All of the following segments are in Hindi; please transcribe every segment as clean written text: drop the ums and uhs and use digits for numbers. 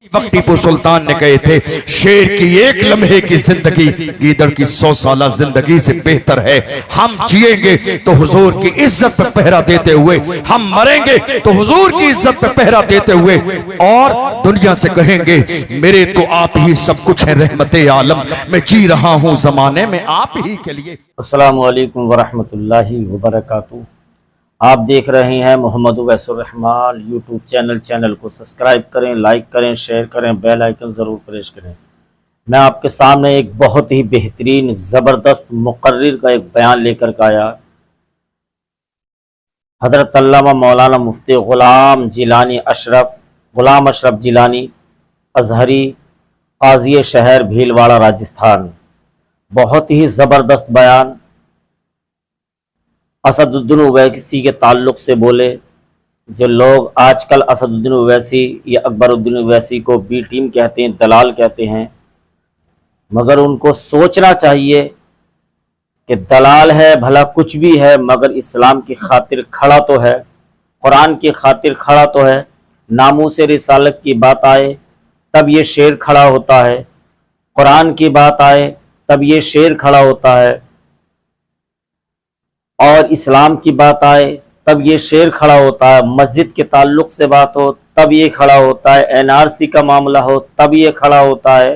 वक्त टीपू सुल्तान ने कहे थे, शेर की एक लम्हे की जिंदगी गीदड़ की 100 साल जिंदगी से बेहतर है। हम जिएंगे तो हुजूर की इज्जत पर पहरा देते हुए, हम मरेंगे तो हुजूर की इज्जत पर पहरा देते हुए, और दुनिया से कहेंगे मेरे तो आप ही सब कुछ है, रहमते आलम मैं जी रहा हूँ जमाने में आप ही के लिए। अस्सलामु अलैकुम वरहमतुल्लाहि वबरकातुहू। आप देख रहे हैं मोहम्मद उवैसुर रहमान यूट्यूब चैनल को सब्सक्राइब करें, लाइक करें, शेयर करें, बेल आइकन ज़रूर प्रेस करें। मैं आपके सामने एक बहुत ही बेहतरीन ज़बरदस्त मुकर्रिर का एक बयान लेकर के आया। हज़रत अल्लामा मौलाना मुफ्ती ग़ुलाम अशरफ जिलानी अज़हरी, काज़ी शहर भीलवाड़ा राजस्थान। बहुत ही ज़बरदस्त बयान असदुद्दीन ओवैसी के ताल्लुक़ से बोले। जो लोग आजकल असदुद्दीन ओवैसी या अकबरुद्दीन ओवैसी को बी टीम कहते हैं, दलाल कहते हैं, मगर उनको सोचना चाहिए कि दलाल है भला कुछ भी है, मगर इस्लाम की खातिर खड़ा तो है, कुरान की खातिर खड़ा तो है। नामूस रिसालत की बात आए तब ये शेर खड़ा होता है, कुरान की बात आए तब ये शेर खड़ा होता है, और इस्लाम की बात आए तब ये शेर खड़ा होता है। मस्जिद के ताल्लुक़ से बात हो तब ये खड़ा होता है, एनआरसी का मामला हो तब ये खड़ा होता है,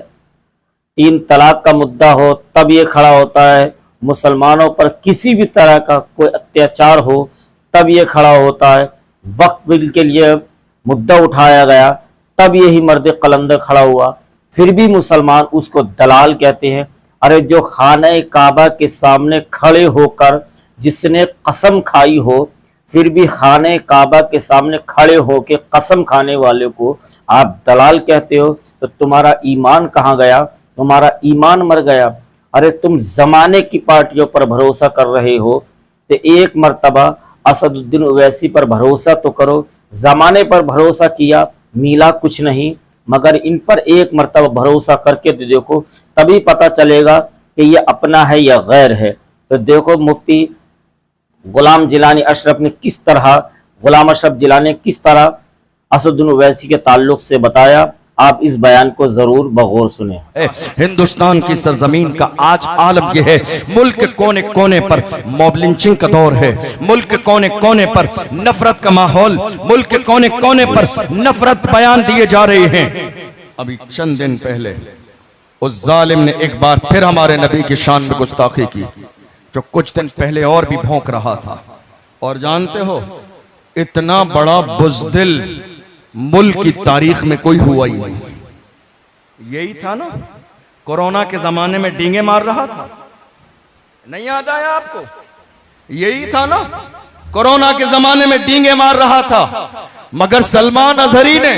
3 तलाक का मुद्दा हो तब ये खड़ा होता है, मुसलमानों पर किसी भी तरह का कोई अत्याचार हो तब ये खड़ा होता है, वक्फ बिल के लिए मुद्दा उठाया गया तब यही मर्द कलंदर खड़ा हुआ। फिर भी मुसलमान उसको दलाल कहते हैं। अरे जो खाने काबा के सामने खड़े होकर जिसने कसम खाई हो, फिर भी खाने काबा के सामने खड़े होकर कसम खाने वाले को आप दलाल कहते हो, तो तुम्हारा ईमान कहाँ गया? तुम्हारा ईमान मर गया। अरे तुम जमाने की पार्टियों पर भरोसा कर रहे हो तो एक मर्तबा असदुद्दीन ओवैसी पर भरोसा तो करो। जमाने पर भरोसा किया मिला कुछ नहीं, मगर इन पर एक मर्तबा भरोसा करके तो देखो, तभी पता चलेगा कि ये अपना है या गैर है। तो देखो मुफ्ती ग़ुलाम अशरफ जिलानी किस तरह असदुद्दीन ओवैसी के ताल्लुक़ से बताया। आप इस बयान को जरूर बगौर सुने। हिंदुस्तान की सरजमीन का आज आलम यह है, मुल्क कोने कोने पर मॉब लिंचिंग का दौर है, मुल्क कोने कोने पर नफरत का माहौल, मुल्क कोने कोने पर नफरत बयान दिए जा रहे हैं। अभी चंद दिन पहले उस जालिम ने एक बार फिर हमारे नबी की शान में गुस्ताखी की, जो कुछ दिन पहले और भी भौंक रहा था। और जानते हो, इतना बड़ा बुज़दिल मुल्क की तारीख में कोई हुआ ही नहीं। यही था ना, कोरोना के जमाने में डींगे मार रहा था, नहीं याद आया आपको? यही था ना, कोरोना के जमाने में डींगे मार रहा था, मगर सलमान अजहरी ने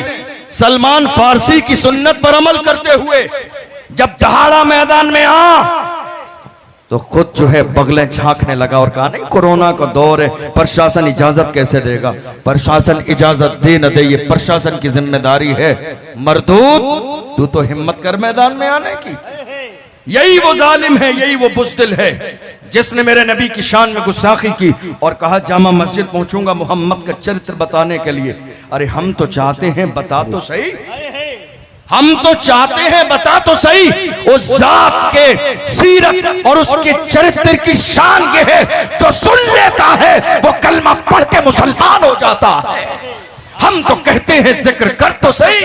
सलमान फारसी की सुन्नत पर अमल करते हुए जब दहाड़ा मैदान में तो खुद जो है बगलें झांकने लगा और कहा नहीं कोरोना का दौर है, प्रशासन इजाजत कैसे देगा? प्रशासन इजाजत दे न दे ये प्रशासन की जिम्मेदारी है। मरदूद तू तो हिम्मत कर मैदान में आने की। यही वो जालिम है, यही वो बुज़दिल है जिसने मेरे नबी की शान में गुस्ताखी की और कहा जामा मस्जिद पहुंचूंगा मोहम्मद का चरित्र बताने के लिए। अरे हम तो चाहते हैं बता तो सही, हम तो चाहते हैं बता तो सही, उस जात के सीरत और उसके चरित्र की शान ये है, जो सुन लेता है वो कलमा पढ़ के मुसलमान हो जाता है। हम तो कहते हैं जिक्र कर तो सही,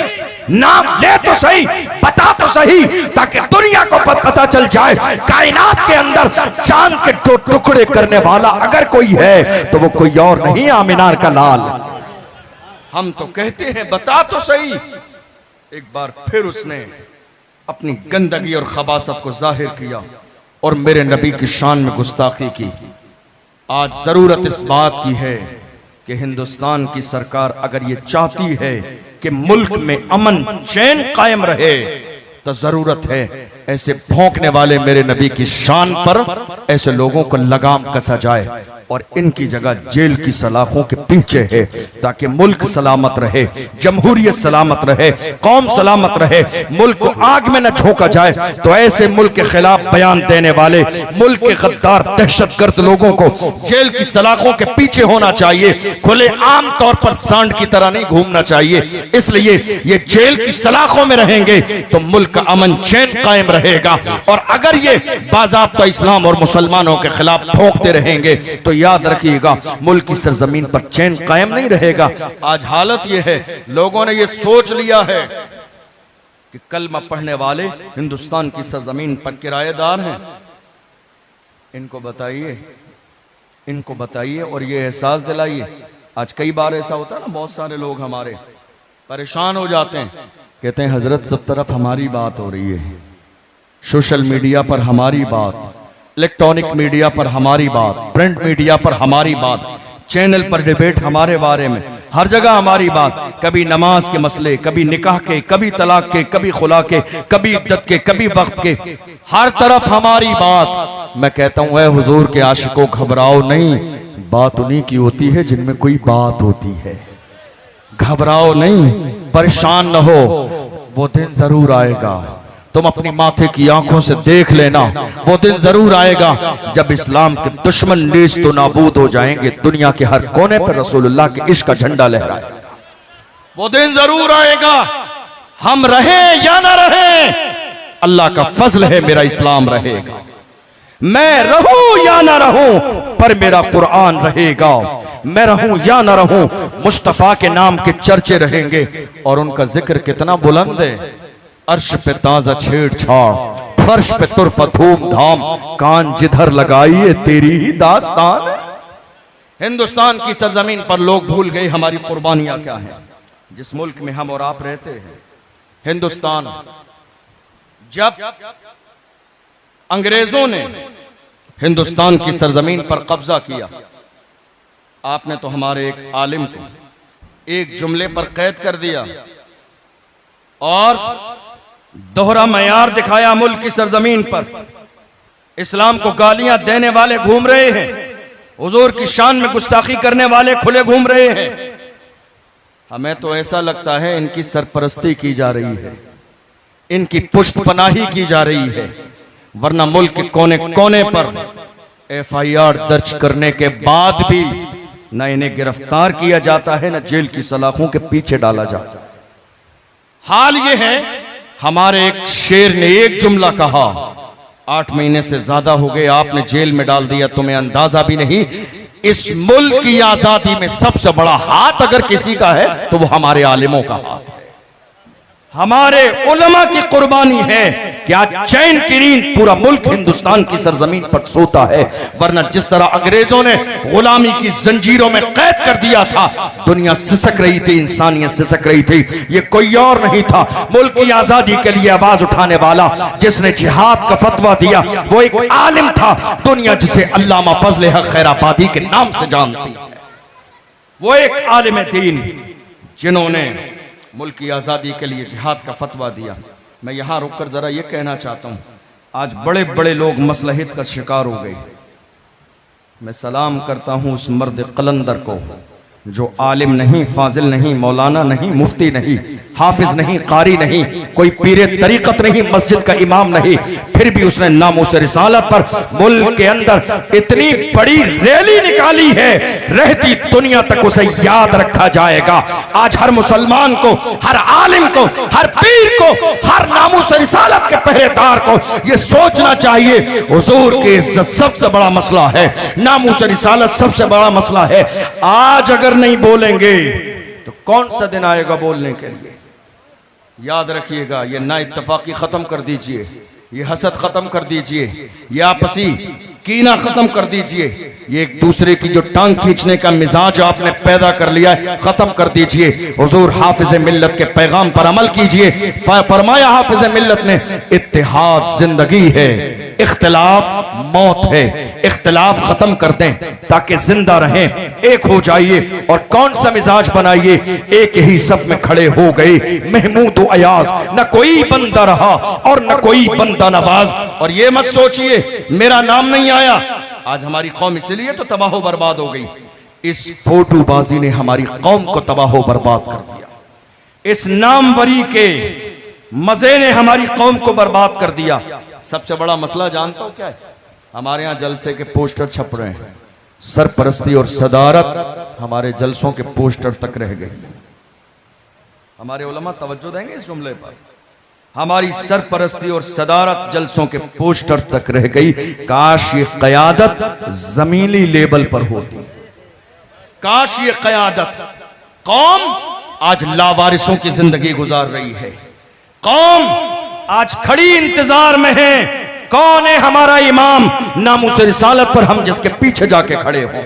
नाम ले तो सही, बता तो सही, ताकि दुनिया को पता चल जाए कायनात के अंदर चांद के 2 टुकड़े करने वाला अगर कोई है तो वो कोई और नहीं, आमिनार का लाल। हम तो कहते हैं बता तो सही। एक बार फिर उसने अपनी गंदगी और खबासत को जाहिर किया और मेरे नबी की शान में गुस्ताखी की। आज जरूरत इस बात की है कि हिंदुस्तान की सरकार अगर ये चाहती है कि मुल्क में अमन चैन कायम रहे, तो जरूरत है ऐसे भौंकने वाले मेरे नबी की शान पर ऐसे लोगों को लगाम कसा जाए और इनकी जगह जेल की सलाखों के पीछे है, ताकि मुल्क सलामत रहे, जमहूरियत सलामत रहे, कौम सलामत रहे, मुल्क को आग में न झोंका जाए। तो ऐसे मुल्क के खिलाफ बयान देने वाले, मुल्क के गद्दार दहशतगर्द लोगों को जेल की सलाखों के पीछे होना चाहिए, खुले आम तौर पर सांड की तरह नहीं घूमना चाहिए। इसलिए ये जेल की सलाखों में रहेंगे तो मुल्क का अमन चैन कायम रहेगा। और अगर ये बाज़ाब्ता इस्लाम और मुसलमानों के खिलाफ भौंकते रहेंगे तो याद रखिएगा मुल्क की सरजमीन पर चैन कायम नहीं रहेगा। आज हालत यह है, लोगों ने यह सोच लिया है कि कलमा पढ़ने वाले हिंदुस्तान की सरजमीन पर किराएदार हैं। इनको बताइए, इनको बताइए और ये एहसास दिलाइए। आज कई बार ऐसा होता है ना, बहुत सारे लोग हमारे परेशान हो जाते हैं, कहते हैं हजरत सब तरफ हमारी बात हो रही है, सोशल मीडिया पर हमारी बात, इलेक्ट्रॉनिक मीडिया पर हमारी बात, प्रिंट मीडिया पर हमारी बात, चैनल पर डिबेट हमारे बारे में, हर जगह हमारी बात। कभी नमाज के मसले, कभी निकाह के, कभी तलाक के, कभी खुला के, कभी इद्दत के, कभी वक्फ के, हर तरफ हमारी बात। मैं कहता हूं, ऐ हुजूर के आशिकों घबराओ नहीं, बात उन्हीं की होती है जिनमें कोई बात होती है। घबराओ नहीं, परेशान न हो, वो दिन जरूर आएगा। तुम अपनी माथे की आंखों से देख लेना, वो दिन जरूर आएगा जब इस्लाम के दुश्मन नीच तो नाबूद हो जाएंगे, दुनिया के हर कोने पर रसूलुल्लाह के इश्क का झंडा लहराएगा। वो दिन जरूर आएगा, हम रहे या ना रहे, अल्लाह का फजल है मेरा इस्लाम रहेगा। मैं रहूं या ना रहूं पर मेरा कुरान रहेगा, मैं रहूं या ना रहूं मुस्तफा के नाम के चर्चे रहेंगे। और उनका जिक्र कितना बुलंद है, अर्श पे ताजा छेड़छाड़, फर्श पे तुरफा धूम धाम, कान जिधर लगाइए तेरी ही दास्तान है। हिंदुस्तान की सरजमीन पर लोग भूल गए हमारी कुर्बानियां क्या हैं। जिस मुल्क में हम और आप रहते हैं, हिंदुस्तान, जब अंग्रेजों ने हिंदुस्तान की सरजमीन पर कब्जा किया, आपने तो हमारे एक आलिम को एक जुमले पर कैद कर दिया और दोहरा मयार दिखाया मुल्क की सरजमीन पर। इस्लाम को गालियां देने वाले घूम रहे हैं, हुजूर की शान में गुस्ताखी करने वाले खुले घूम रहे हैं। हमें तो ऐसा लगता है इनकी सरपरस्ती की जा रही है, इनकी पुष्टपनाही की जा रही है, वरना मुल्क के कोने कोने पर FIR दर्ज करने के बाद भी न इन्हें गिरफ्तार किया जाता है, न जेल की सलाखों के पीछे डाला जाता है। हाल ये है, हमारे एक शेर ने एक जुमला कहा, 8 महीने से ज्यादा हो गए आपने जेल में डाल दिया, तुम्हें अंदाजा भी नहीं। इस मुल्क की आजादी में सबसे बड़ा हाथ अगर किसी का है तो वो हमारे आलिमों का हाथ है, हमारे उलमा की कुर्बानी है कि आज चैन की नींद पूरा मुल्क हिंदुस्तान की सरजमीन पर सोता है। वरना जिस तरह अंग्रेजों ने गुलामी की जंजीरों में कैद कर दिया था, दुनिया सिसक रही थी, इंसानियत सिसक रही थी। ये कोई और नहीं था, मुल्क की आजादी के लिए आवाज उठाने वाला, जिसने जिहाद का फतवा दिया, वो एक आलिम था। दुनिया जिसे अल्लामा फजल हक खैराबादी के नाम से जानती है, वो एक आलिम दीन जिन्होंने मुल्क की आजादी के लिए जिहाद का फतवा दिया। मैं यहां रुककर जरा ये कहना चाहता हूं, आज बड़े बड़े लोग मसलहत का शिकार हो गए। मैं सलाम करता हूं उस मर्द कलंदर को जो आलिम नहीं, फाजिल नहीं, मौलाना नहीं, मुफ्ती नहीं, हाफिज नहीं, कारी नहीं, कोई पीरे तरीकत नहीं, मस्जिद का इमाम नहीं, फिर भी उसने नामूस रिसालत पर मुल्क के अंदर इतनी बड़ी रैली निकाली है, रहती दुनिया तक उसे याद रखा जाएगा। आज हर मुसलमान को, हर आलिम को, हर पीर को, हर नामूस रिसालत के पहरेदार को यह सोचना चाहिए, हुजूर की इज्जत सबसे बड़ा मसला है, नामूस रिसालत सबसे बड़ा मसला है। आज अगर नहीं बोलेंगे तो कौन सा दिन आएगा बोलने के लिए। याद रखिएगा, ये ना इत्तफाकी खत्म कर दीजिए, ये हसद खत्म कर दीजिए, ये आपसी कीना खत्म कर दीजिए, ये एक दूसरे की जो टांग खींचने का मिजाज आपने पैदा कर लिया है खत्म कर दीजिए। हुजूर हाफिज मिल्लत के पैगाम पर अमल कीजिए। फरमाया हाफिज मिल्लत ने, इत्तेहाद जिंदगी है, इख्तिलाफ मौत है। इख्तिलाफ खत्म कर दें ताकि जिंदा रहें, एक हो जाइए और कौन सा मिजाज बनाइए, एक ही सब में खड़े हो गए महमूद अयाज, न कोई बंदा रहा और न कोई बंदा नवाज। और ये मत सोचिए मेरा नाम नहीं आया, आज हमारी कौम इसलिए तो तबाह बर्बाद हो गई, इस फोटोबाजी ने हमारी कौम को तबाह बर्बाद कर दिया। इस नामवरी के मजे ने हमारी कौम को बर्बाद कर दिया। सबसे बड़ा मसला जानता हूं क्या है? हमारे यहां जलसे के पोस्टर छप रहे हैं, सरपरस्ती और सदारत हमारे जलसों के पोस्टर तक रह गए। हमारे उलमा तवज्जो देंगे इस जुमले पर। हमारी सरपरस्ती और सदारत जलसों के पोस्टर तक रह गई। काश ये क़यादत ज़मीनी लेवल पर होती, काश ये क़यादत। कौम आज लावारिसों की जिंदगी गुजार रही है, कौम आज खड़ी इंतजार में है, कौन है हमारा इमाम नामूस रिसालत पर हम जिसके पीछे जाके खड़े हों?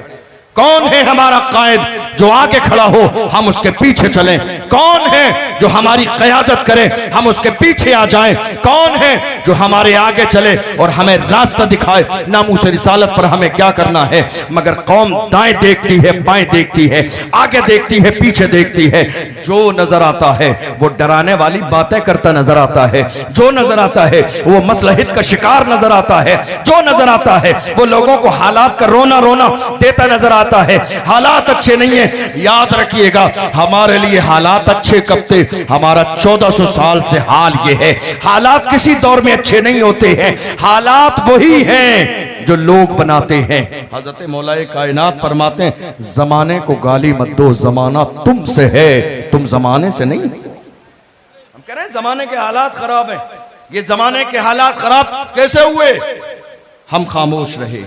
कौन है हमारा कायद जो आगे खड़ा हो हम उसके पीछे चलें? कौन है जो हमारी क़यादत करे हम उसके पीछे आ जाएं? कौन है जो हमारे आगे चले और हमें रास्ता दिखाए नामूस रिसालत पर हमें क्या करना है? मगर कौम दाएं देखती है, बाएं देखती है, आगे देखती है, पीछे देखती है। जो नजर आता है वो डराने वाली बातें करता नजर आता है, जो नजर आता है वो मसलहत का शिकार नजर आता है, जो नजर आता है वो लोगों को हालात का रोना रोना देता नजर आता है। हालात अच्छे नहीं है, याद रखिएगा हमारे लिए हालात अच्छे कब थे? हमारा 1400 साल से हाल ये है। हालात किसी दौर में अच्छे नहीं होते हैं, हालात वही हैं जो लोग बनाते हैं। हजरत मौलाए कायनात फरमाते हैं जमाने को गाली मत दो, जमाना तुमसे है, तुम जमाने से नहीं। हम कह रहे हैं जमाने के हालात खराब हैं। ये जमाने के हालात खराब कैसे हुए? हम खामोश रहे,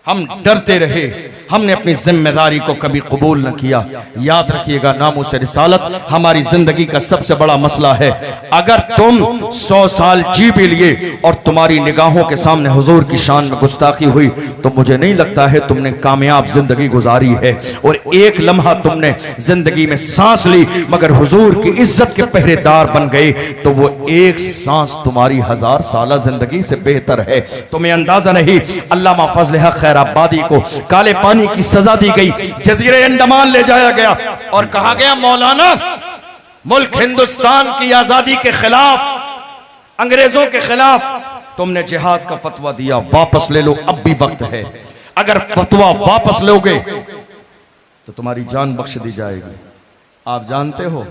हम डरते रहे, हमने अपनी जिम्मेदारी को कभी कबूल न किया। याद रखिएगा नामूस रिसालत हमारी जिंदगी का सबसे बड़ा मसला है। अगर तुम 100 साल जी भी लिए और तुम्हारी निगाहों के सामने हुजूर की शान में गुस्ताखी हुई तो मुझे नहीं लगता है तुमने कामयाब जिंदगी गुजारी है। और एक लम्हा तुमने जिंदगी में सांस ली मगर हुजूर की इज्जत के पहरेदार बन गए तो वो एक सांस तुम्हारी 1000 साल जिंदगी से बेहतर है। तुम्हें अंदाजा नहीं, अल्लामा फजल हक खैराबादी को काले पानी की सजा दी गई, जजीरे अंडमान ले जाया गया और कहा गया मौलाना मुल्क हिंदुस्तान की आजादी के खिलाफ, अंग्रेजों के खिलाफ तुमने जिहाद का फतवा दिया, वापस ले लो, अब भी वक्त है। अगर फतवा वापस लोगे तो तुम्हारी जान बख्श दी जाएगी। आप जानते हो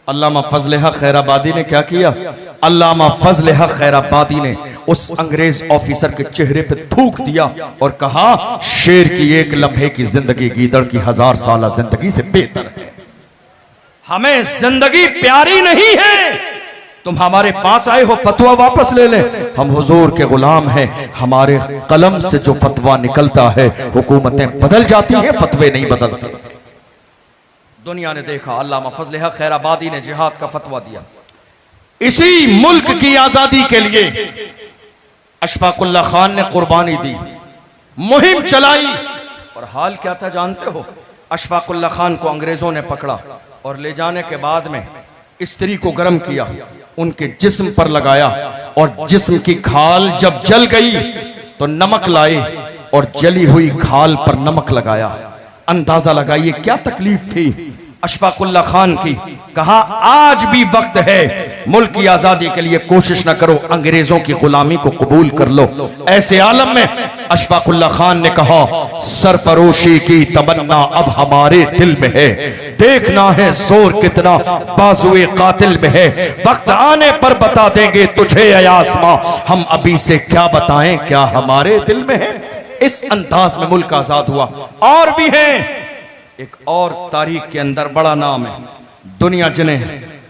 अल्लामा फजल हक खैराबादी ने क्या किया? अल्लामा फजल हक खैराबादी ने उस अंग्रेज ऑफिसर के चेहरे पे थूक दिया और कहा शेर की एक लम्हे की जिंदगी गीदड़ की 1000 साल जिंदगी से बेहतर है। हमें जिंदगी प्यारी नहीं है, तुम हमारे पास आए हो फतवा वापस ले लें, हम हुजूर के गुलाम हैं। हमारे कलम से जो फतवा निकलता है हुकूमतें बदल जाती हैं, फतवे नहीं बदलते। दुनिया ने देखा अल्लामा फजल हक खैराबादी ने जिहाद का फतवा दिया। इसी मुल्क की आजादी के लिए अशफाकुल्लाह खान ने कुर्बानी दी, मुहिम चलाई और हाल क्या था जानते हो? अशफाकुल्लाह खान को अंग्रेजों ने पकड़ा और ले जाने के बाद में स्त्री को गर्म किया, उनके जिस्म पर लगाया और जिस्म की खाल जब जल गई तो नमक लाए और जली हुई खाल पर नमक लगाया। अंदाजा लगाइए क्या तकलीफ थी अशफाकुल्लाह खान की। कहा आज भी वक्त है, मुल्क की आजादी के लिए कोशिश न करो, अंग्रेजों की गुलामी को कबूल कर लो। ऐसे आलम में अशफाकुल्लाह खान ने कहा सरफरोशी की तमन्ना अब हमारे दिल में है, देखना है जोर कितना बाजुए कातिल में है, वक्त आने पर बता देंगे तुझे ऐ आसमां, हम अभी से क्या बताएं क्या हमारे दिल में है। इस अंदाज में मुल्क आजाद हुआ। और भी हैं, एक और तारीख के अंदर बड़ा नाम है, दुनिया जिन्हें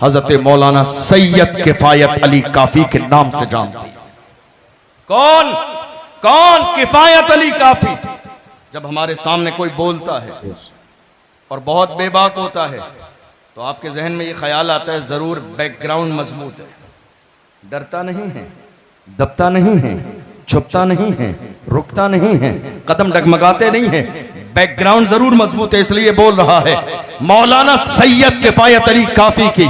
हजरत मौलाना सैयद किफायत अली काफी के नाम से जानती है। कौन कौन? किफायत अली काफी। जब हमारे सामने कोई बोलता है और बहुत बेबाक होता है तो आपके जहन में ये ख्याल आता है जरूर बैकग्राउंड मजबूत है, डरता नहीं है, दबता नहीं है, छुपता नहीं है, रुकता नहीं है, कदम डगमगाते नहीं है, बैकग्राउंड जरूर मजबूत है इसलिए बोल रहा है। मौलाना सैयद किफायत अली काफी की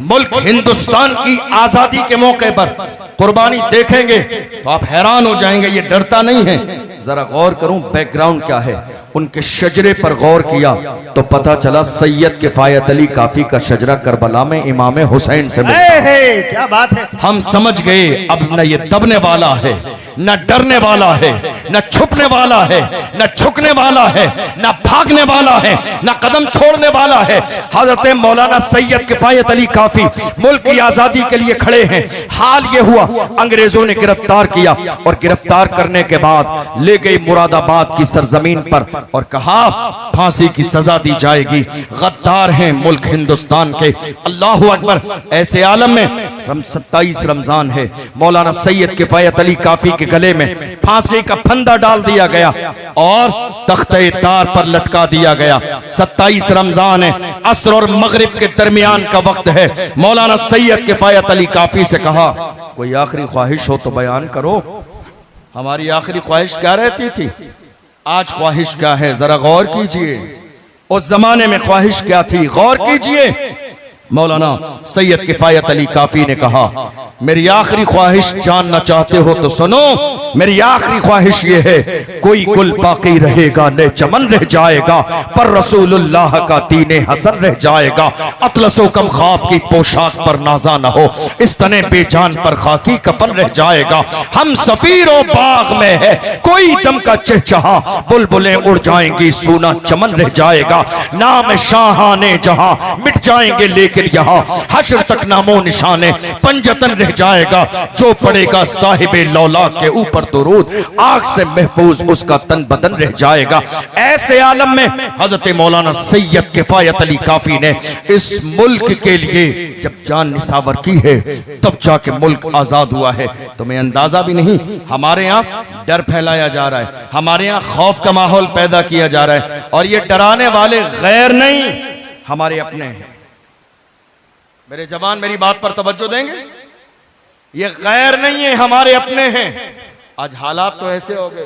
मुल्क हिंदुस्तान की आजादी के मौके पर कुर्बानी देखेंगे तो आप हैरान हो जाएंगे, ये डरता नहीं है। जरा गौर करूं बैकग्राउंड क्या है। उनके शजरे पर गौर किया तो पता चला सैयद किफायत अली काफी का शजरा करबला में इमाम हुसैन से मिलता है। क्या बात है। हम समझ गए अब न ये दबने वाला है, न डरने वाला है, न छुपने वाला है, न झुकने वाला है, न भागने वाला है, न कदम छोड़ने वाला है। हजरत मौलाना सैयद किफायत अली काफी मुल्क की आजादी के लिए खड़े हैं। हाल ये हुआ अंग्रेजों ने गिरफ्तार किया और गिरफ्तार करने के बाद ले गई मुरादाबाद की सरजमीन पर और कहा फांसी की सजा दी जाएगी। गद्दार हैं मुल्क हिंदुस्तान के। अल्लाहु अकबर। ऐसे आलम में 27 रमजान है, मौलाना सैयद किफायत अली काफी के गले में फांसी का फंदा डाल दिया गया और तख्ते तार पर लटका दिया गया। 27 रमजान है, असर और मगरिब के दरमियान का वक्त है। मौलाना सैयद किफायत अली काफी से कहा कोई आखिरी ख्वाहिश हो तो बयान करो। हमारी आखिरी ख्वाहिश क्या रहती थी, आज ख्वाहिश क्या है, जरा गौर कीजिए। उस जमाने में ख्वाहिश क्या थी, गौर कीजिए। मौलाना सैयद किफायत अली काफी ने कहा मेरी आखिरी ख्वाहिश जानना चाहते हो तो सुनो। मेरी आखिरी ख्वाहिश ये है कोई गुल बाकी रहेगा न चमन रह जाएगा, पर रसूलुल्लाह का दीने हसन रह जाएगा। अतलसो कम ख्वाब की पोशाक पर नाजा न हो, इस तने बेजान पर खाकी कफन रह जाएगा। हम सफीरों बाग में है कोई दम का चहचहा, बुलबुलें उड़ जाएंगी सूना चमन रह जाएगा। नाम शाहाने जहां मिट जाएंगे लेकिन यहाँ हश्र तक नामो निशाने पंजतन रह जाएगा। जो पड़ेगा साहिबे लौला के ऊपर दुरूद, आग से महफूज उसका तन बदन रह जाएगा। ऐसे आलम में हजरत मौलाना सैयद किफायत अली काफी ने इस मुल्क के लिए जब जान निसावर की है तब जाके मुल्क आजाद हुआ है। तुम्हें अंदाजा भी नहीं, हमारे यहाँ डर फैलाया जा रहा है, हमारे यहाँ खौफ का माहौल पैदा किया जा रहा है और ये डराने वाले गैर नहीं हमारे अपने हैं। मेरे जवान मेरी बात पर तवज्जो देंगे, ये गैर नहीं है हमारे अपने हैं। आज हालात तो ऐसे हो गए,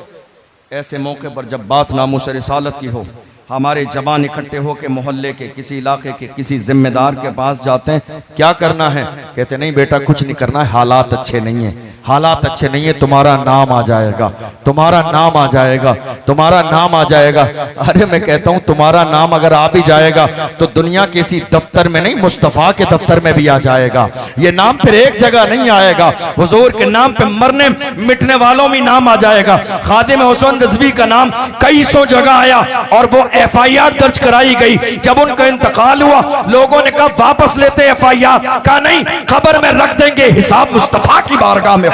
ऐसे मौके पर जब बात नामूस रिसालत की हो, हमारे जवान इकट्ठे होकर मोहल्ले के किसी इलाके के किसी जिम्मेदार के पास जाते हैं, क्या करना है, कहते नहीं बेटा कुछ नहीं करना है, हालात अच्छे नहीं है, हालात अच्छे नहीं है, तुम्हारा नाम आ जाएगा, तुम्हारा नाम आ जाएगा, तुम्हारा नाम आ जाएगा। अरे मैं कहता हूं तुम्हारा नाम अगर आ भी जाएगा तो दुनिया के इसी दफ्तर में नहीं, मुस्तफा के दफ्तर में भी आ जाएगा। ये नाम फिर एक जगह नहीं आएगा, हुजूर के नाम पे मरने मिटने वालों में नाम आ जाएगा। खादिम हुसैन रिजवी का नाम कई सौ जगह आया और वो FIR दर्ज कराई गई। जब उनका इंतकाल हुआ लोगों ने कहा वापस लेते FIR, कहा नहीं खबर में रख देंगे, हिसाब मुस्तफा की बारगाह में,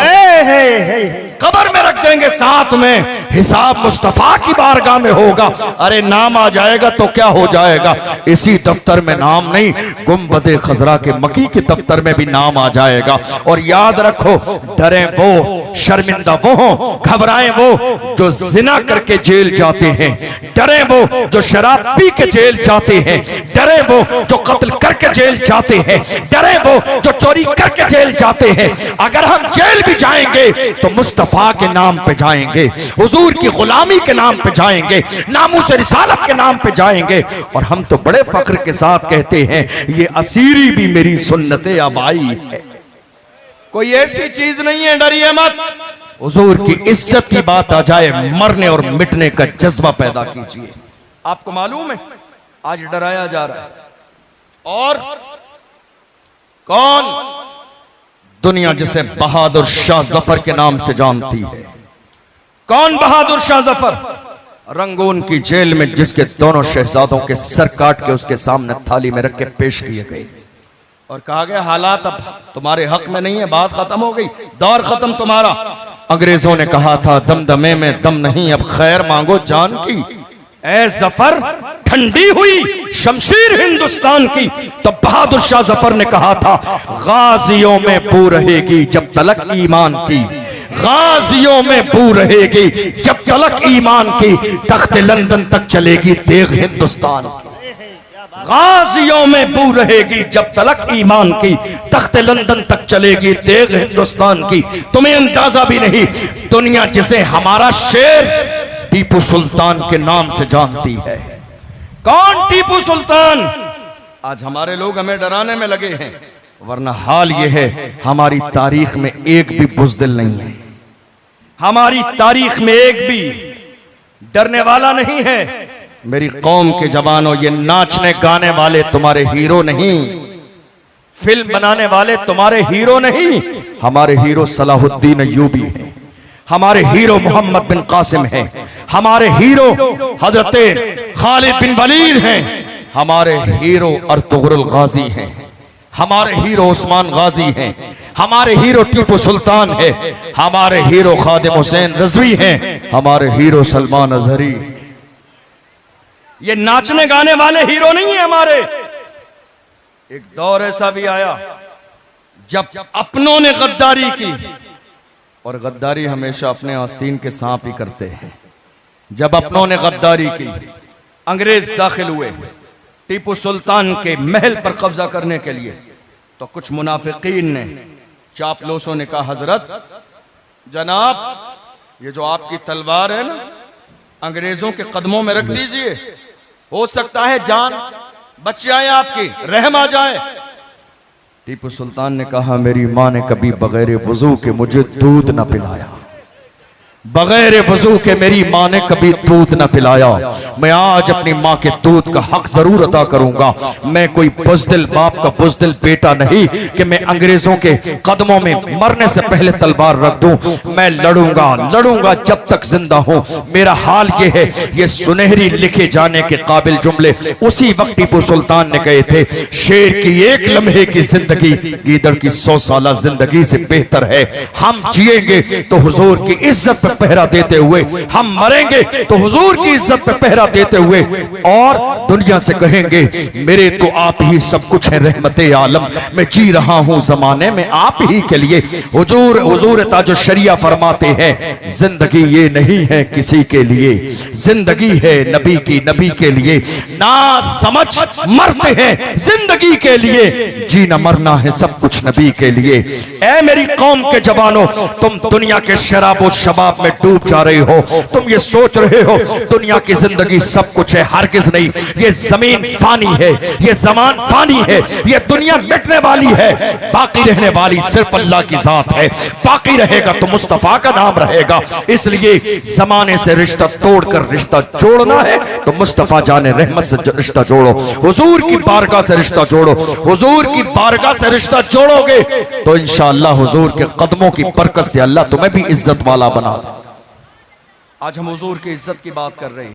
कबर में रख देंगे, साथ में हिसाब मुस्तफा की बारगाह में होगा। अरे नाम आ जाएगा तो क्या हो जाएगा, इसी दफ्तर में नाम नहीं, गुंबदे खजरा के मकी के दफ्तर में भी नाम आ जाएगा। और याद रखो डरे वो, शर्मिंदा वो हो, घबराए वो जो जिना करके जेल जाते हैं, डरे वो जो शराब पी के जेल जाते हैं, डरे वो जो कत्ल करके जेल जाते हैं, डरे वो जो चोरी करके जेल जाते हैं। अगर हम जेल भी जाएंगे तो मुस्तफा के नाम पे जाएंगे, हुजूर की गुलामी के नाम पे जाएंगे, नामूस रिसालत के नाम पे जाएंगे। और हम तो बड़े फख्र के साथ कहते हैं ये असीरी भी मेरी सुन्नते आबाई है, कोई ऐसी चीज नहीं है, डरिए मत। हुजूर की इज्जत की बात आ जाए, मरने और मिटने का जज्बा पैदा कीजिए। आपको मालूम है आज डराया जा रहा है और कौन, दुनिया जिसे बहादुर शाह जफर के नाम से जानती है। कौन बहादुर शाह जफर, रंगून की जेल में जिसके दोनों शहजादों के सर काट के उसके सामने थाली में रख के पेश किए गए और कहा गया हालात अब तुम्हारे हक में नहीं है, बात खत्म हो गई, दौर खत्म तुम्हारा। अंग्रेजों ने कहा था दमदमे में दम नहीं, अब खैर मांगो जान की। ऐ जफर ठंडी हुई शमशीर हिंदुस्तान की, तो बहादुर शाह जफर ने कहा था गाजियों में बू रहेगी जब तलक ईमान की, गाजियों में बू रहेगी जब तलक ईमान की, तख्त लंदन तक चलेगी तेग हिंदुस्तान की। गाजियों में बू रहेगी जब तलक ईमान की, तख्त लंदन तक चलेगी तेग हिंदुस्तान की। तुम्हें अंदाजा भी नहीं, दुनिया जिसे हमारा शेर टीपू सुल्तान के नाम से जानती है। कौन टीपू सुल्तान? आज हमारे लोग हमें डराने में लगे हैं, वरना हाल यह है हमारी तारीख में एक भी बुज़दिल नहीं है, हमारी तारीख में एक भी डरने वाला नहीं है। मेरी कौम के जवानों, ये नाचने गाने वाले तुम्हारे हीरो नहीं, फिल्म बनाने वाले तुम्हारे हीरो नहीं। हमारे हीरो सलाहुद्दीन अय्यूबी हैं, हमारे हीरो मोहम्मद बिन कासिम हैं, हमारे हीरो हजरत खालिद बिन वलीद हैं, हमारे हीरो अर्तुगरुल गाजी हैं, हमारे हीरो उस्मान गाजी हैं, हमारे हीरो टीपू सुल्तान है, हमारे हीरो खादिम हुसैन रज़वी हैं, हमारे हीरो सलमान अजहरी। ये नाचने गाने वाले हीरो नहीं है हमारे। एक दौर ऐसा भी आया जब अपनों ने गद्दारी की, और गद्दारी हमेशा अपने आस्तीन के सांप ही करते हैं। जब अपनों ने गद्दारी की, अंग्रेज दाखिल हुए टीपू सुल्तान के महल पर कब्जा करने के लिए, तो कुछ मुनाफिकीन ने, चापलूसों ने कहा, हजरत जनाब ये जो आपकी तलवार है ना, अंग्रेजों के कदमों में रख दीजिए, हो सकता है जान बच जाए, आपकी रहम आ जाए। टीपू सुल्तान ने कहा, मेरी माँ ने कभी बगैर वजू के मुझे दूध न पिलाया, बगैर वजू के मेरी माँ ने कभी दूध न पिलाया। मैं आज अपनी माँ के दूध का हक जरूर अदा करूंगा। मैं कोई बुज़दिल बाप का बुज़दिल बेटा नहीं कि मैं अंग्रेजों के कदमों में मरने से पहले तलवार रख दूं। मैं लड़ूंगा लड़ूंगा जब तक जिंदा हूं। मेरा हाल ये है। ये सुनहरी लिखे जाने के काबिल जुमले उसी वक्त टीपू सुल्तान ने कहे थे, शेर की एक लम्हे की जिंदगी गीदड़ की 100 साला जिंदगी से बेहतर है। हम जिएंगे तो हुजूर की इज्जत पे पहरा देते हुए, हम मरेंगे तो हुजूर की इज्जत पे पहरा देते हुए, और दुनिया से कहेंगे मेरे तो आप ही सब कुछ है, रहमते आलम। मैं जी रहा हूं जमाने में आप ही के लिए। हुजूर ताजो शरिया फरमाते हैं, जिंदगी ये नहीं है किसी के लिए, जिंदगी है नबी की, नबी के लिए। ना समझ मरते हैं जिंदगी के लिए, जीना मरना है सब कुछ नबी के लिए। ऐ मेरी कौम के जवानों, तुम दुनिया के शराब और शबाब में डूब जा रहे हो। तुम ये सोच रहे हो दुनिया की जिंदगी सब कुछ है, हरगिज़ नहीं। ये जमीन फानी है, ये जमान फानी है, ये दुनिया मिटने वाली है। बाकी रहने वाली सिर्फ अल्लाह की जात है। बाकी रहेगा तो मुस्तफा का नाम रहेगा। इसलिए जमाने से रिश्ता तोड़कर रिश्ता जोड़ना है तो मुस्तफा जाने रहमत से रिश्ता जोड़ो, हुजूर की बारगाह से रिश्ता जोड़ो। हुजूर की बारगाह से रिश्ता जोड़ोगे तो इंशाअल्लाह हुजूर के कदमों की बरकत से अल्लाह तुम्हें भी इज्जत वाला बना। आज हम हुजूर की इज्जत की बात कर रहे हैं।